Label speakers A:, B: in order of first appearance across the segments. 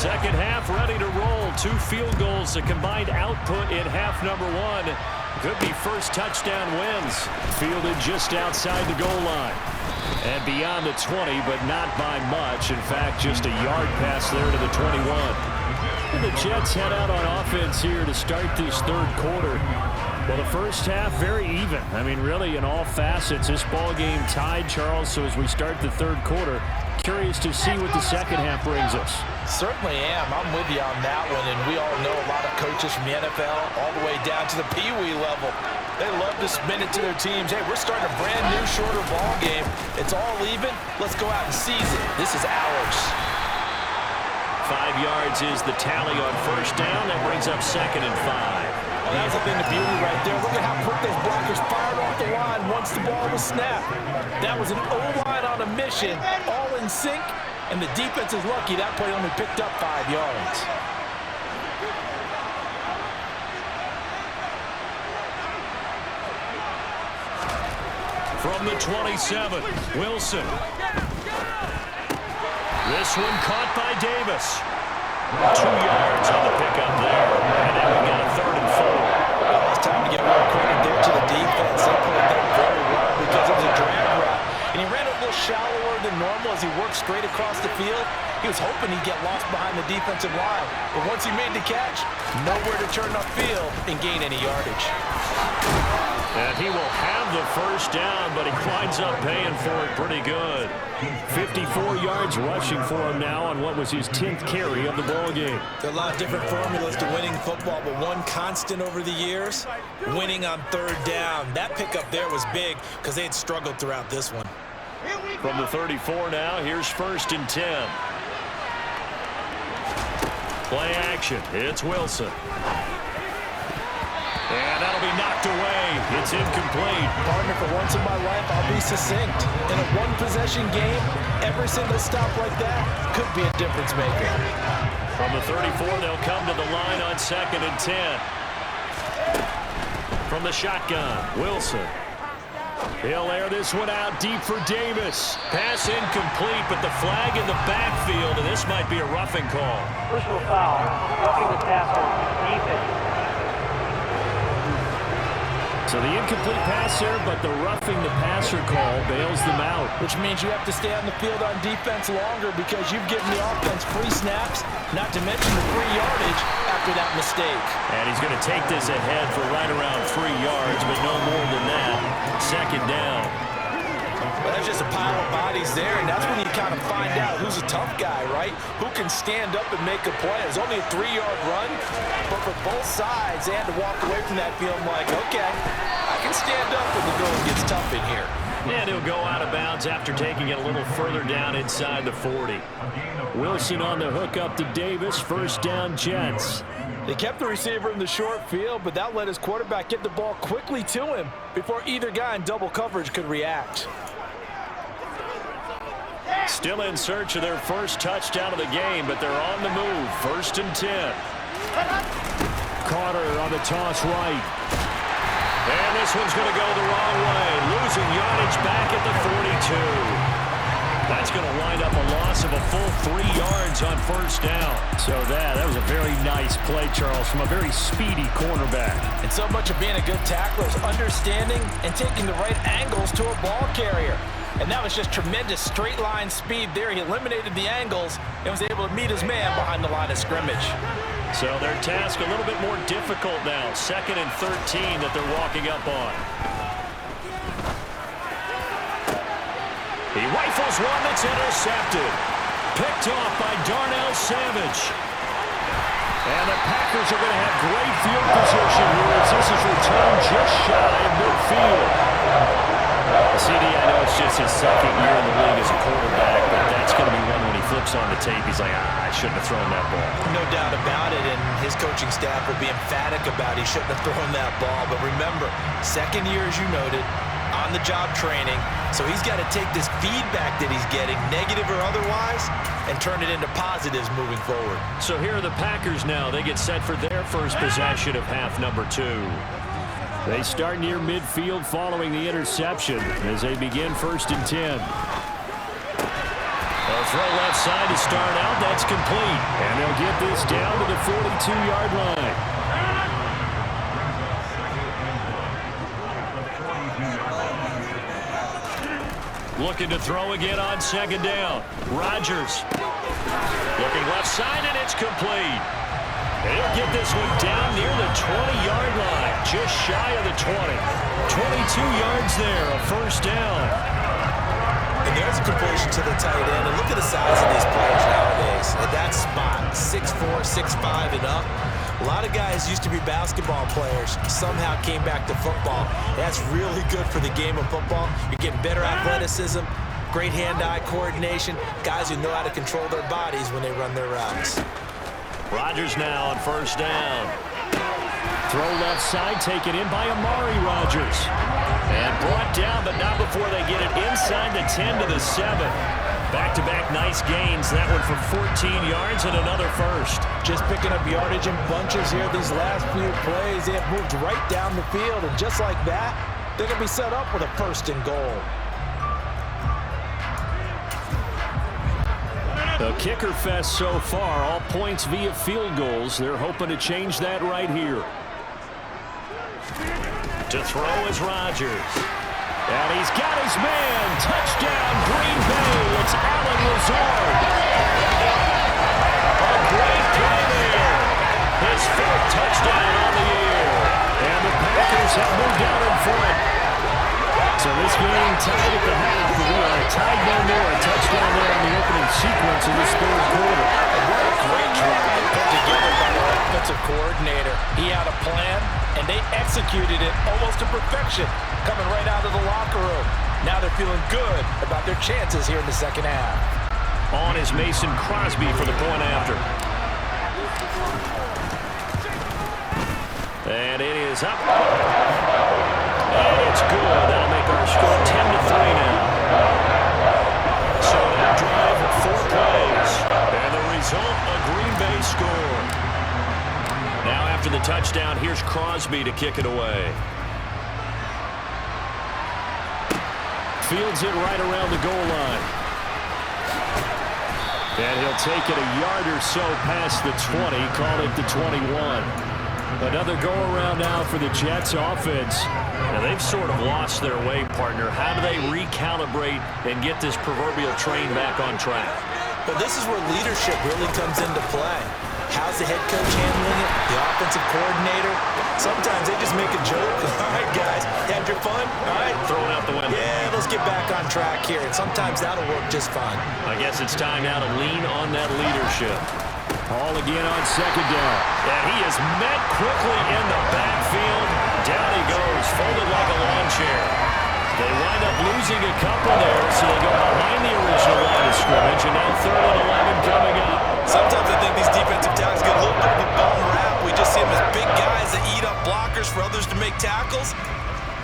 A: Second half ready to roll. 2 field goals, a combined output in half number 1. Could be first touchdown wins. Fielded just outside the goal line. And beyond the 20, but not by much. In fact, just a yard pass there to the 21. And the Jets head out on offense here to start this third quarter. Well, the first half, very even. I mean, really, in all facets, this ball game tied, Charles. So as we start the third quarter, curious to see what the second half brings us.
B: Certainly am. I'm with you on that one. And we all know a lot of coaches from the NFL all the way down to the Pee-wee level. They love to spin it to their teams. Hey, we're starting a brand new, shorter ball game. It's all even. Let's go out and seize it. This is ours.
A: 5 yards is the tally on first down. That brings up 2nd and 5.
B: Oh, that was a thing of beauty right there. Look at how quick those blockers fired off the line once the ball was snapped. That was an O-line on a mission, all in sync, and the defense is lucky that play only picked up 5 yards.
A: From the 27, Wilson. This one caught by Davis. 2 yards on the pickup there. And now we got a 3rd and 4.
B: Well, it's time to give more credit there to the defense. They played that very well because it was a drag route. And he ran a little shallower than normal as he worked straight across the field. He was hoping he'd get lost behind the defensive line. But once he made the catch, nowhere to turn upfield and gain any yardage.
A: And he will have the first down, but he winds up paying for it pretty good. 54 yards rushing for him now on what was his 10th carry of the ball game.
B: There are a lot of different formulas to winning football, but one constant over the years, winning on 3rd down. That pickup there was big because they had struggled throughout this one.
A: From the 34 now, here's 1st and 10. Play action. It's Wilson. And that'll be knocked away. It's incomplete.
B: Partner, for once in my life, I'll be succinct. In a one-possession game, every single stop like that could be a difference maker.
A: From the 34, they'll come to the line on 2nd and 10. From the shotgun, Wilson. He'll air this one out deep for Davis. Pass incomplete, but the flag in the backfield, and this might be a roughing call.
C: Personal foul, roughing the passer, defense.
A: So the incomplete pass there, but the roughing the passer call bails them out.
B: Which means you have to stay on the field on defense longer because you've given the offense free snaps, not to mention the free yardage after that mistake.
A: And he's going to take this ahead for right around 3 yards, but no more than that. 2nd down.
B: Well, there's just a pile of bodies there, and that's when you kind of find out who's a tough guy, right? Who can stand up and make a play. It's only a 3-yard run, but for both sides, they had to walk away from that feeling like, okay, I can stand up when the going gets tough in here.
A: And he'll go out of bounds after taking it a little further down inside the 40. Wilson on the hook up to Davis. 1st down, Jets.
B: They kept the receiver in the short field, but that let his quarterback get the ball quickly to him before either guy in double coverage could react.
A: Still in search of their first touchdown of the game, but they're on the move. 1st and 10. Carter on the toss right. And this one's going to go the wrong way. Losing yardage back at the 42. That's going to wind up a loss of a full 3 yards on 1st down. So that was a very nice play, Charles, from a very speedy cornerback.
B: And so much of being a good tackler is understanding and taking the right angles to a ball carrier. And that was just tremendous straight line speed there. He eliminated the angles and was able to meet his man behind the line of scrimmage.
A: So their task a little bit more difficult now. 2nd and 13 that they're walking up on. He rifles one that's intercepted. Picked off by Darnell Savage. And the Packers are going to have great field position here as this is returned just shy of midfield. CD, I know it's just his 2nd year in the league as a quarterback, but that's going to be one when he flips on the tape. He's like, I shouldn't have thrown that ball.
B: No doubt about it, and his coaching staff will be emphatic about he shouldn't have thrown that ball. But remember, 2nd year, as you noted, on-the-job training. So he's got to take this feedback that he's getting, negative or otherwise, and turn it into positives moving forward.
A: So here are the Packers now. They get set for their first possession of half number 2. They start near midfield following the interception as they begin 1st and 10. They'll throw left side to start out. That's complete. And they'll get this down to the 42-yard line. Looking to throw again on second down. Rodgers. Looking left side, and it's complete. They'll get this one down near the 20-yard line. Just shy of the 20. 22 yards there, a first down.
B: And there's a completion to the tight end. And look at the size of these players nowadays. At that spot, 6'4", 6'5", and up. A lot of guys used to be basketball players, somehow came back to football. That's really good for the game of football. You're getting better athleticism, great hand-eye coordination, guys who know how to control their bodies when they run their routes.
A: Rodgers now on first down. Throw left side, taken in by Amari Rodgers. And brought down, but not before they get it inside the 10 to the 7. Back-to-back nice gains. That one for 14 yards and another first.
B: Just picking up yardage in bunches here these last few plays. They have moved right down the field, and just like that, they're going to be set up with a first and goal.
A: The kicker fest so far, all points via field goals. They're hoping to change that right here. To throw is Rodgers. And he's got his man. Touchdown, Green Bay. It's Allen Lazard. A great play there. His fourth touchdown on the year. And the Packers have moved out in front. So this game tied at the half. We are tied no more. A touchdown there on the opening sequence of this third quarter.
B: What a great drive put together by the offensive coordinator. He had a plan, and they executed it almost to perfection, coming right out of the locker room. Now they're feeling good about their chances here in the second half.
A: On is Mason Crosby for the point after. And it is up. And it's good. That'll make our score 10-3 now. So that drive, 4 plays. And the result, a Green Bay score. Now after the touchdown, here's Crosby to kick it away. Fields it right around the goal line. And he'll take it a yard or so past the 20, call it the 21. Another go-around now for the Jets offense. Now, they've sort of lost their way, partner. How do they recalibrate and get this proverbial train back on track?
B: Well, this is where leadership really comes into play. How's the head coach handling it? The offensive coordinator? Sometimes they just make a joke. All right, guys, had your fun? All right.
A: Throw it out the window.
B: Yeah, let's get back on track here. And sometimes that'll work just fine.
A: I guess it's time now to lean on that leadership. Ball again on second down. And he is met quickly in the backfield. Down he goes, folded like a lawn chair. They wind up losing a couple there, so they go behind the original line of scrimmage, and now 3rd and 11 coming up.
B: Sometimes I think these defensive tackles get a little bit of a bum rap. We just see them as big guys that eat up blockers for others to make tackles.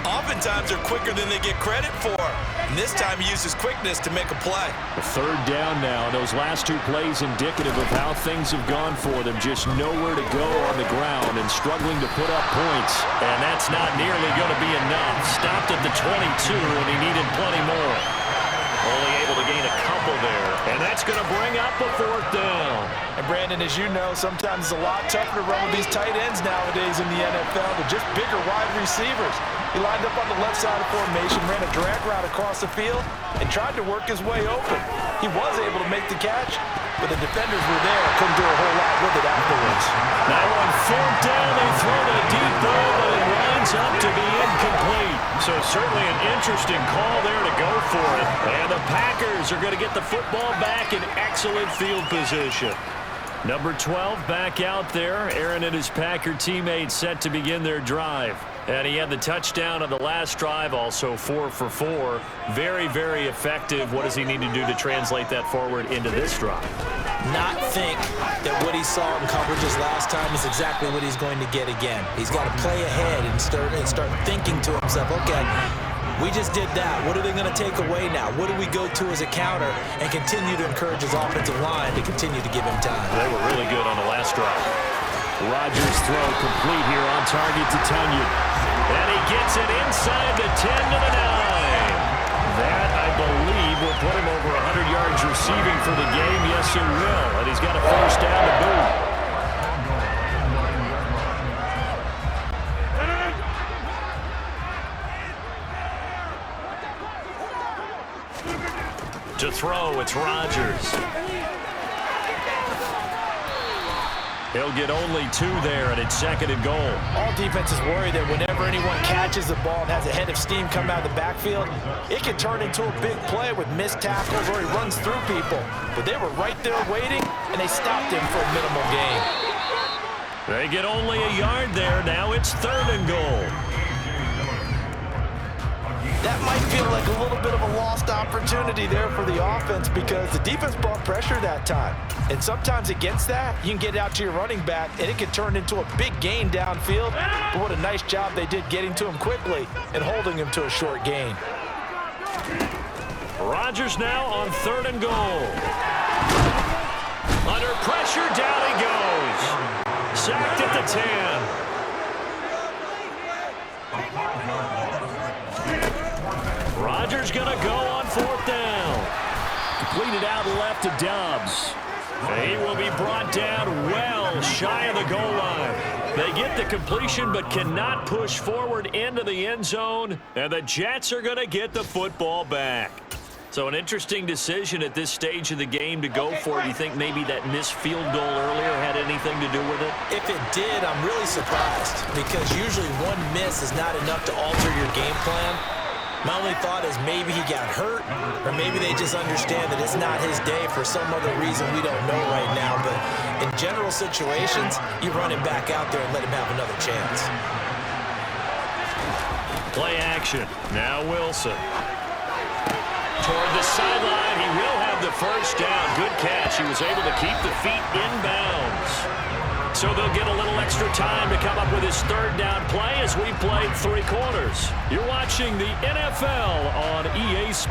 B: Oftentimes they're quicker than they get credit for. And this time he uses quickness to make a play.
A: 3rd down now. Those last 2 plays indicative of how things have gone for them. Just nowhere to go on the ground and struggling to put up points. And that's not nearly going to be enough. Stopped at the 22, and he needed plenty more. Only able to gain a couple there. And that's going to bring up a 4th down.
B: And Brandon, as you know, sometimes it's a lot tougher to run with these tight ends nowadays in the NFL. They're just bigger wide receivers. He lined up on the left side of formation, ran a drag route across the field, and tried to work his way open. He was able to make the catch, but the defenders were there and couldn't do a whole lot with it afterwards.
A: Now on 4th down, they throw a deep ball, but it lines up to be incomplete. So certainly an interesting call there to go for it. And the Packers are going to get the football back in excellent field position. Number 12 back out there. Aaron and his Packer teammates set to begin their drive. And he had the touchdown on the last drive, also 4 for 4. Very, very effective. What does he need to do to translate that forward into this drive?
B: Not think that what he saw in coverages last time is exactly what he's going to get again. He's got to play ahead and start thinking to himself, okay, we just did that. What are they going to take away now? What do we go to as a counter? And continue to encourage his offensive line to continue to give him time.
A: They were really good on the last drive. Rodgers' throw complete here on target to Tunyon. And he gets it inside the 10 to the 9. That, I believe, will put him over 100 yards receiving for the game? Yes, it will. And he's got a first down to boot. To throw, it's Rodgers. He'll get only 2 there, and it's 2nd and goal.
B: All defenses worry that whenever anyone catches the ball and has a head of steam come out of the backfield, it can turn into a big play with missed tackles or he runs through people. But they were right there waiting, and they stopped him for a minimal gain.
A: They get only a yard there. Now it's 3rd and goal.
B: That might feel like a little bit of a lost opportunity there for the offense because the defense brought pressure that time. And sometimes against that, you can get out to your running back, and it can turn into a big gain downfield. But what a nice job they did getting to him quickly and holding him to a short gain.
A: Rodgers now on 3rd and goal. Under pressure, down he goes. Sacked at the 10. Rodgers going to go on 4th down. Completed out left to Doubs. He will be brought down well shy of the goal line. They get the completion but cannot push forward into the end zone. And the Jets are going to get the football back. So an interesting decision at this stage of the game to go for it. Do you think maybe that missed field goal earlier had anything to do with it?
B: If it did, I'm really surprised because usually one miss is not enough to alter your game plan. My only thought is maybe he got hurt, or maybe they just understand that it's not his day for some other reason we don't know right now. But in general situations, you run him back out there and let him have another chance.
A: Play action. Now Wilson. Toward the sideline, he will have the first down. Good catch. He was able to keep the feet inbounds. So they'll get a little extra time to come up with his 3rd down play as we played 3 quarters. You're watching the NFL on EA Sports.